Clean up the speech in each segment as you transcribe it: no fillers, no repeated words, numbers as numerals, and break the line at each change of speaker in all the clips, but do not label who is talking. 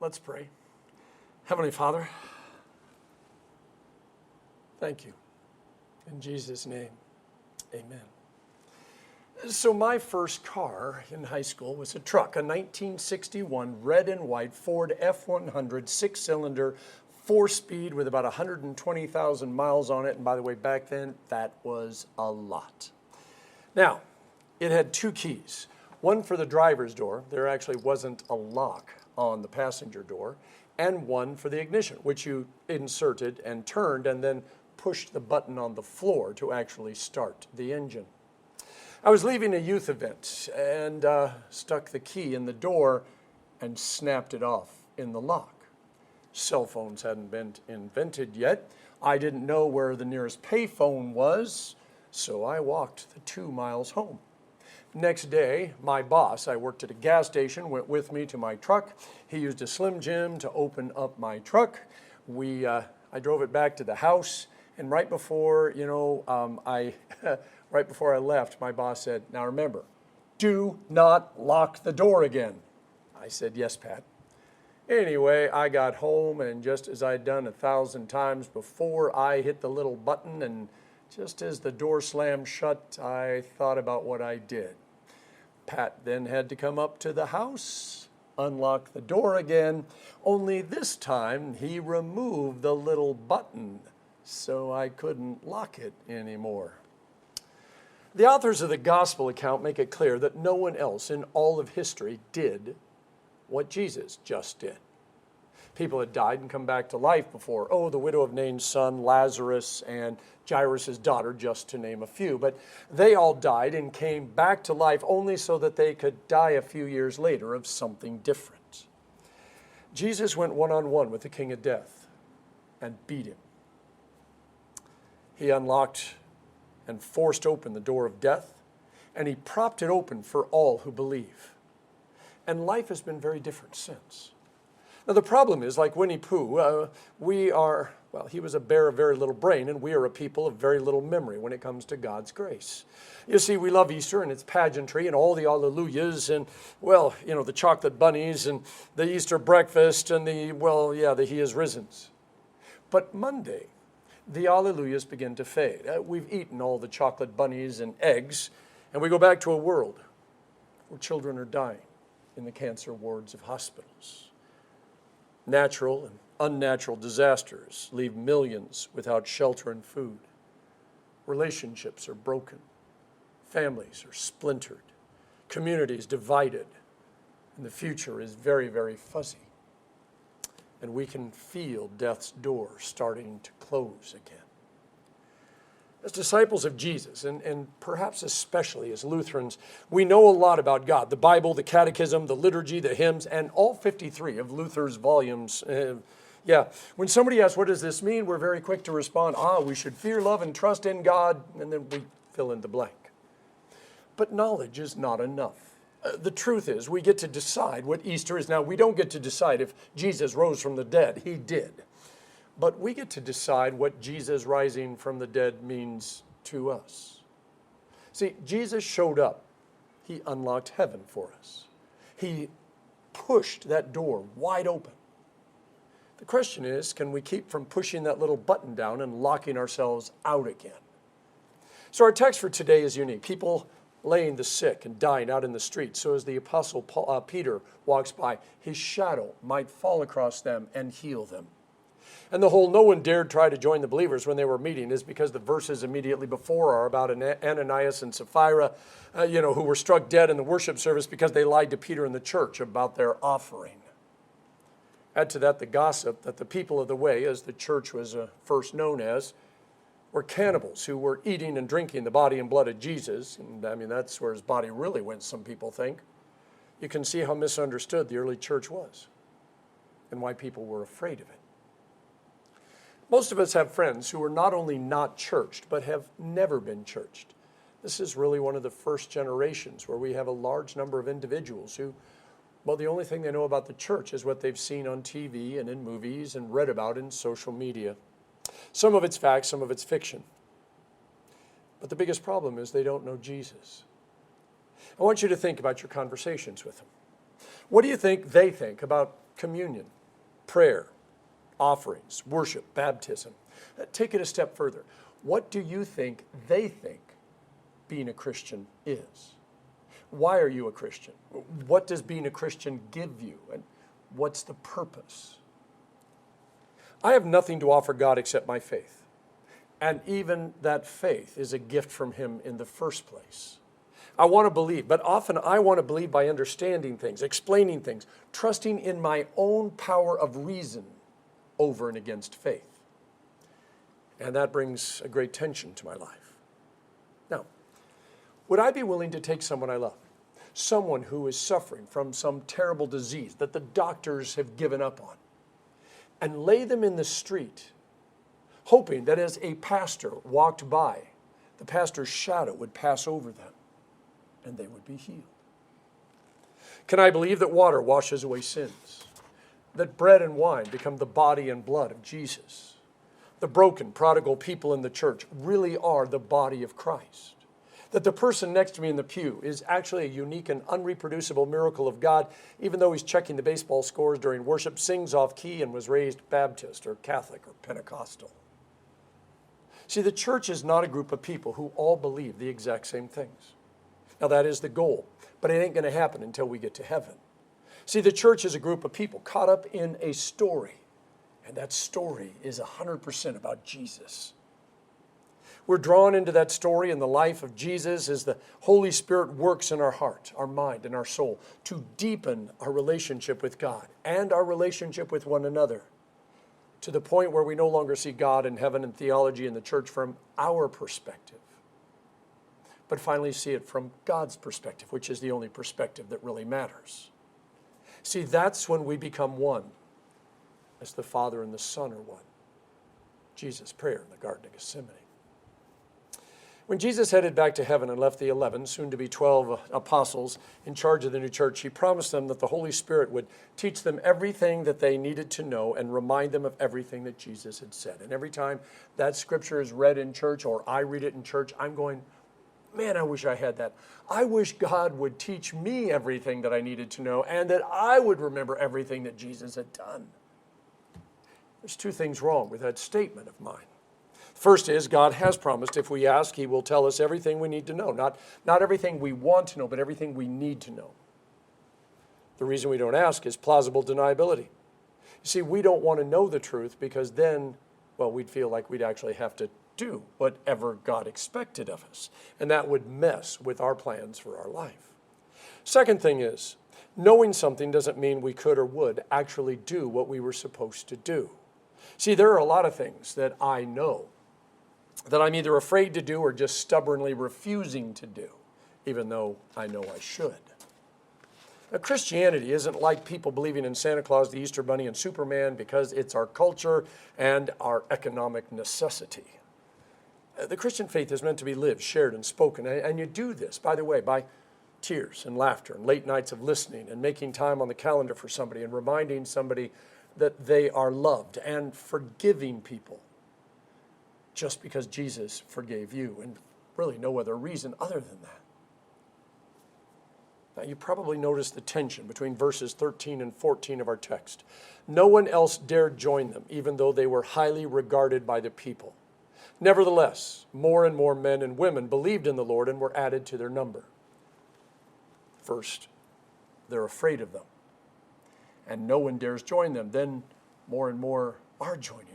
Let's pray. Heavenly Father, thank you. In Jesus' name, amen. So my first car in high school was a truck, a 1961 red and white Ford F100 six-cylinder, four-speed with about 120,000 miles on it. And by the way, back then, that was a lot. Now, it had two keys. One for the driver's door. There actually wasn't a lock on the passenger door. And one for the ignition, which you inserted and turned and then pushed the button on the floor to actually start the engine. I was leaving a youth event and stuck the key in the door and snapped it off in the lock. Cell phones hadn't been invented yet. I didn't know where the nearest payphone was, so I walked the 2 miles home. Next day, my boss, I worked at a gas station, went with me to my truck. He used a Slim Jim to open up my truck. I drove it back to the house, and right before, right before I left, my boss said, "Now remember, do not lock the door again." I said, "Yes, Pat." Anyway, I got home, and just as I'd done 1,000 times before, I hit the little button, and just as the door slammed shut, I thought about what I did. Pat then had to come up to the house, unlock the door again, only this time he removed the little button so I couldn't lock it anymore. The authors of the gospel account make it clear that no one else in all of history did what Jesus just did. People had died and come back to life before. Oh, the widow of Nain's son, Lazarus, and Jairus' daughter, just to name a few. But they all died and came back to life only so that they could die a few years later of something different. Jesus went one-on-one with the king of death and beat him. He unlocked and forced open the door of death, and he propped it open for all who believe. And life has been very different since. Now, the problem is, like Winnie Pooh, he was a bear of very little brain, and we are a people of very little memory when it comes to God's grace. You see, we love Easter and its pageantry and all the alleluias and, the chocolate bunnies and the Easter breakfast and the He is risens. But Monday, the alleluias begin to fade. We've eaten all the chocolate bunnies and eggs, and we go back to a world where children are dying in the cancer wards of hospitals. Natural and unnatural disasters leave millions without shelter and food. Relationships are broken. Families are splintered. Communities divided. And the future is very, very fuzzy. And we can feel death's door starting to close again. As disciples of Jesus, and perhaps especially as Lutherans, we know a lot about God. The Bible, the Catechism, the liturgy, the hymns, and all 53 of Luther's volumes. When somebody asks, what does this mean? We're very quick to respond, we should fear, love, and trust in God, and then we fill in the blank. But knowledge is not enough. The truth is, we get to decide what Easter is. Now, we don't get to decide if Jesus rose from the dead. He did. But we get to decide what Jesus rising from the dead means to us. See, Jesus showed up. He unlocked heaven for us. He pushed that door wide open. The question is, can we keep from pushing that little button down and locking ourselves out again? So our text for today is unique. People laying the sick and dying out in the street. So as the Apostle Peter walks by, his shadow might fall across them and heal them. And the whole no one dared try to join the believers when they were meeting is because the verses immediately before are about Ananias and Sapphira, who were struck dead in the worship service because they lied to Peter and the church about their offering. Add to that the gossip that the people of the way, as the church was first known as, were cannibals who were eating and drinking the body and blood of Jesus. And that's where his body really went, some people think. You can see how misunderstood the early church was and why people were afraid of it. Most of us have friends who are not only not churched, but have never been churched. This is really one of the first generations where we have a large number of individuals who, the only thing they know about the church is what they've seen on TV and in movies and read about in social media. Some of it's fact, some of it's fiction. But the biggest problem is they don't know Jesus. I want you to think about your conversations with them. What do you think they think about communion, prayer, offerings, worship, baptism. Take it a step further. What do you think they think being a Christian is? Why are you a Christian? What does being a Christian give you? And what's the purpose? I have nothing to offer God except my faith. And even that faith is a gift from Him in the first place. I want to believe, but often I want to believe by understanding things, explaining things, trusting in my own power of reason over and against faith. And that brings a great tension to my life. Now, would I be willing to take someone I love, someone who is suffering from some terrible disease that the doctors have given up on, and lay them in the street, hoping that as a pastor walked by, the pastor's shadow would pass over them and they would be healed? Can I believe that water washes away sins, that bread and wine become the body and blood of Jesus? The broken, prodigal people in the church really are the body of Christ. That the person next to me in the pew is actually a unique and unreproducible miracle of God, even though he's checking the baseball scores during worship, sings off key, and was raised Baptist or Catholic or Pentecostal. See, the church is not a group of people who all believe the exact same things. Now, that is the goal, but it ain't going to happen until we get to heaven. See, the church is a group of people caught up in a story, and that story is 100% about Jesus. We're drawn into that story in the life of Jesus as the Holy Spirit works in our heart, our mind, and our soul to deepen our relationship with God and our relationship with one another to the point where we no longer see God and heaven and theology in the church from our perspective, but finally see it from God's perspective, which is the only perspective that really matters. See, that's when we become one, as the Father and the Son are one. Jesus' prayer in the Garden of Gethsemane. When Jesus headed back to heaven and left the 11, soon to be 12 apostles in charge of the new church, he promised them that the Holy Spirit would teach them everything that they needed to know and remind them of everything that Jesus had said. And every time that scripture is read in church or I read it in church, I'm going, man, I wish I had that. I wish God would teach me everything that I needed to know and that I would remember everything that Jesus had done. There's two things wrong with that statement of mine. First is, God has promised if we ask, He will tell us everything we need to know. Not everything we want to know, but everything we need to know. The reason we don't ask is plausible deniability. You see, we don't want to know the truth because then, well, we'd feel like we'd actually have to do whatever God expected of us. And that would mess with our plans for our life. Second thing is, knowing something doesn't mean we could or would actually do what we were supposed to do. See, there are a lot of things that I know that I'm either afraid to do or just stubbornly refusing to do, even though I know I should. Now, Christianity isn't like people believing in Santa Claus, the Easter Bunny, and Superman because it's our culture and our economic necessity. The Christian faith is meant to be lived, shared, and spoken. And you do this, by the way, by tears and laughter and late nights of listening and making time on the calendar for somebody and reminding somebody that they are loved and forgiving people just because Jesus forgave you, and really no other reason other than that. Now, you probably noticed the tension between verses 13 and 14 of our text. No one else dared join them, even though they were highly regarded by the people. Nevertheless, more and more men and women believed in the Lord and were added to their number. First, they're afraid of them, and no one dares join them. Then more and more are joining them.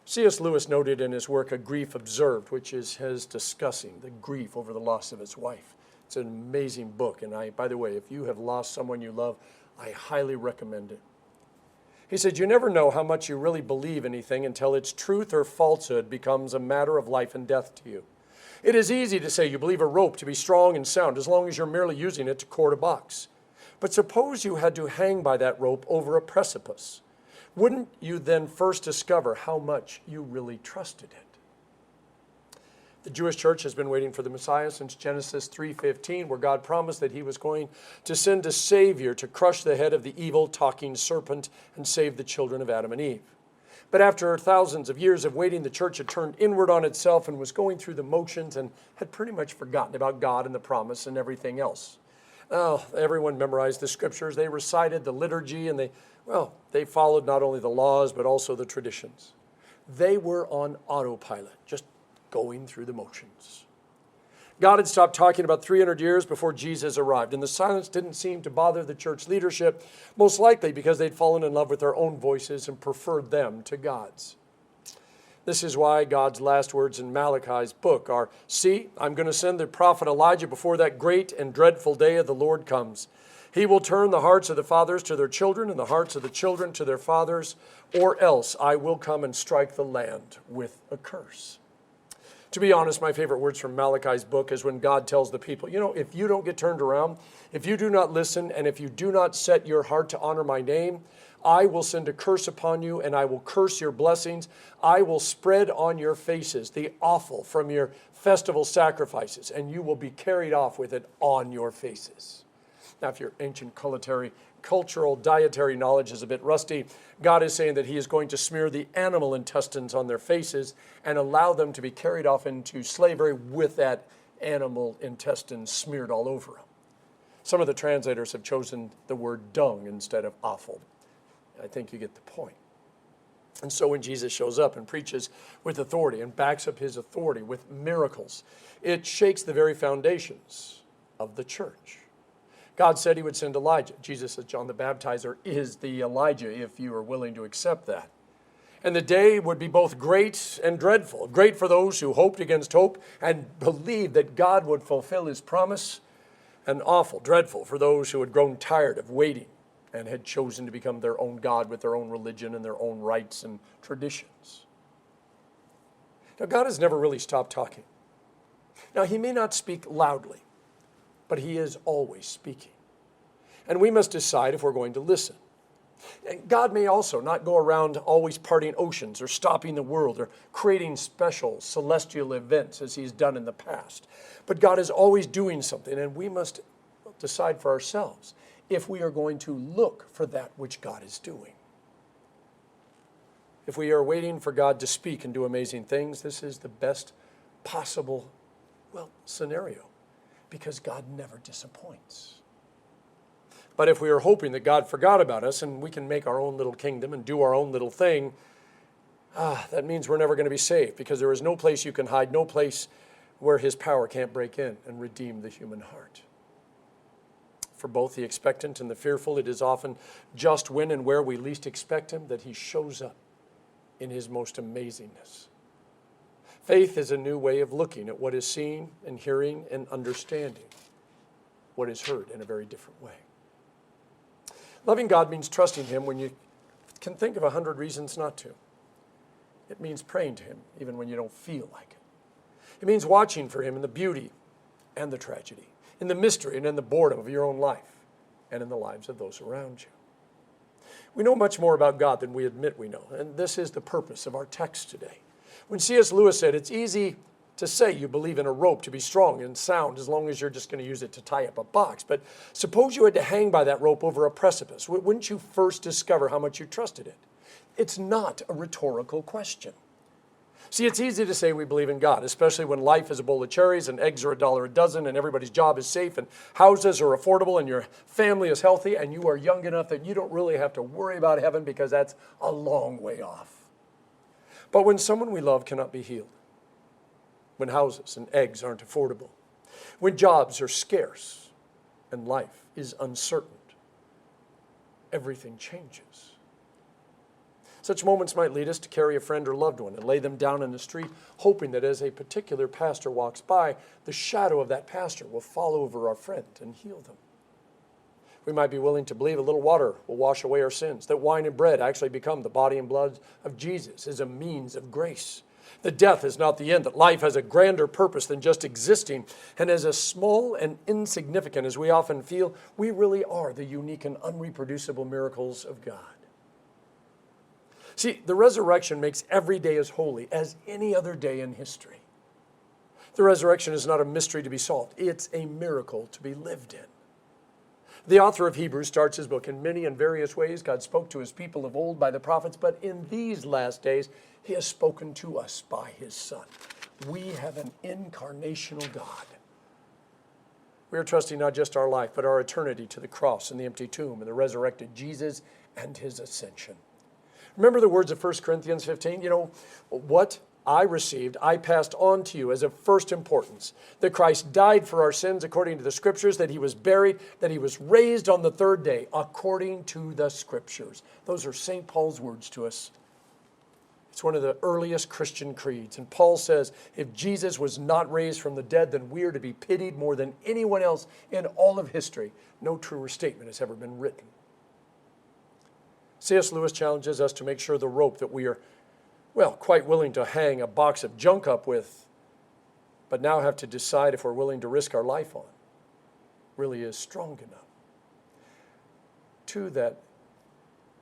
C.S. Lewis noted in his work, A Grief Observed, which is his discussing the grief over the loss of his wife. It's an amazing book, and by the way, if you have lost someone you love, I highly recommend it. He said, you never know how much you really believe anything until its truth or falsehood becomes a matter of life and death to you. It is easy to say you believe a rope to be strong and sound as long as you're merely using it to cord a box. But suppose you had to hang by that rope over a precipice. Wouldn't you then first discover how much you really trusted it? The Jewish church has been waiting for the Messiah since Genesis 3:15, where God promised that He was going to send a Savior to crush the head of the evil talking serpent and save the children of Adam and Eve. But after thousands of years of waiting, the church had turned inward on itself and was going through the motions and had pretty much forgotten about God and the promise and everything else. Oh, everyone memorized the scriptures. They recited the liturgy, and they followed not only the laws, but also the traditions. They were on autopilot, just going through the motions. God had stopped talking about 300 years before Jesus arrived, and the silence didn't seem to bother the church leadership, most likely because they'd fallen in love with their own voices and preferred them to God's. This is why God's last words in Malachi's book are, "See, I'm going to send the prophet Elijah before that great and dreadful day of the Lord comes. He will turn the hearts of the fathers to their children and the hearts of the children to their fathers, or else I will come and strike the land with a curse." To be honest, my favorite words from Malachi's book is when God tells the people, if you don't get turned around, if you do not listen, and if you do not set your heart to honor my name, I will send a curse upon you, and I will curse your blessings. I will spread on your faces the offal from your festival sacrifices, and you will be carried off with it on your faces. Now, if your ancient cultural dietary knowledge is a bit rusty, God is saying that he is going to smear the animal intestines on their faces and allow them to be carried off into slavery with that animal intestine smeared all over them. Some of the translators have chosen the word dung instead of offal. I think you get the point. And so when Jesus shows up and preaches with authority and backs up his authority with miracles, it shakes the very foundations of the church. God said he would send Elijah. Jesus said John the Baptizer is the Elijah, if you are willing to accept that. And the day would be both great and dreadful. Great for those who hoped against hope and believed that God would fulfill his promise, and awful, dreadful for those who had grown tired of waiting and had chosen to become their own God with their own religion and their own rites and traditions. Now, God has never really stopped talking. Now, he may not speak loudly, but he is always speaking. And we must decide if we're going to listen. And God may also not go around always parting oceans or stopping the world or creating special celestial events as he's done in the past. But God is always doing something, and we must decide for ourselves if we are going to look for that which God is doing. If we are waiting for God to speak and do amazing things, this is the best possible, scenario, because God never disappoints. But if we are hoping that God forgot about us and we can make our own little kingdom and do our own little thing, that means we're never going to be saved, because there is no place you can hide, no place where his power can't break in and redeem the human heart. For both the expectant and the fearful, it is often just when and where we least expect him that he shows up in his most amazingness. Faith is a new way of looking at what is seen and hearing and understanding what is heard in a very different way. Loving God means trusting him when you can think of 100 reasons not to. It means praying to him even when you don't feel like it. It means watching for him in the beauty and the tragedy, in the mystery and in the boredom of your own life and in the lives of those around you. We know much more about God than we admit we know, and this is the purpose of our text today. When C.S. Lewis said, it's easy to say you believe in a rope to be strong and sound as long as you're just going to use it to tie up a box. But suppose you had to hang by that rope over a precipice. Wouldn't you first discover how much you trusted it? It's not a rhetorical question. See, it's easy to say we believe in God, especially when life is a bowl of cherries and eggs are $1 a dozen and everybody's job is safe and houses are affordable and your family is healthy and you are young enough that you don't really have to worry about heaven because that's a long way off. But when someone we love cannot be healed, when houses and eggs aren't affordable, when jobs are scarce and life is uncertain, everything changes. Such moments might lead us to carry a friend or loved one and lay them down in the street, hoping that as a particular pastor walks by, the shadow of that pastor will fall over our friend and heal them. We might be willing to believe a little water will wash away our sins, that wine and bread actually become the body and blood of Jesus as a means of grace. That death is not the end, that life has a grander purpose than just existing, and as small and insignificant as we often feel, we really are the unique and unreproducible miracles of God. See, the resurrection makes every day as holy as any other day in history. The resurrection is not a mystery to be solved. It's a miracle to be lived in. The author of Hebrews starts his book in many and various ways. God spoke to his people of old by the prophets, but in these last days, he has spoken to us by his Son. We have an incarnational God. We are trusting not just our life, but our eternity to the cross and the empty tomb and the resurrected Jesus and his ascension. Remember the words of 1 Corinthians 15? You know, what I received, I passed on to you as of first importance, that Christ died for our sins according to the Scriptures, that he was buried, that he was raised on the third day according to the Scriptures. Those are St. Paul's words to us. It's one of the earliest Christian creeds. And Paul says, if Jesus was not raised from the dead, then we are to be pitied more than anyone else in all of history. No truer statement has ever been written. C.S. Lewis challenges us to make sure the rope that we are, well, quite willing to hang a box of junk up with, but now have to decide if we're willing to risk our life on, really is strong enough. To that,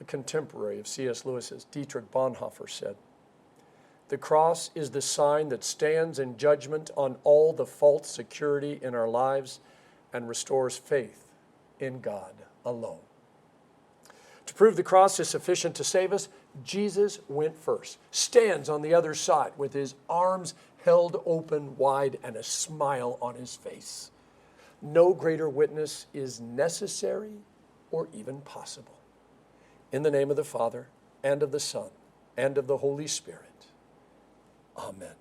a contemporary of C.S. Lewis's, Dietrich Bonhoeffer, said, "The cross is the sign that stands in judgment on all the false security in our lives and restores faith in God alone." To prove the cross is sufficient to save us, Jesus went first, stands on the other side with his arms held open wide and a smile on his face. No greater witness is necessary or even possible. In the name of the Father, and of the Son, and of the Holy Spirit. Amen.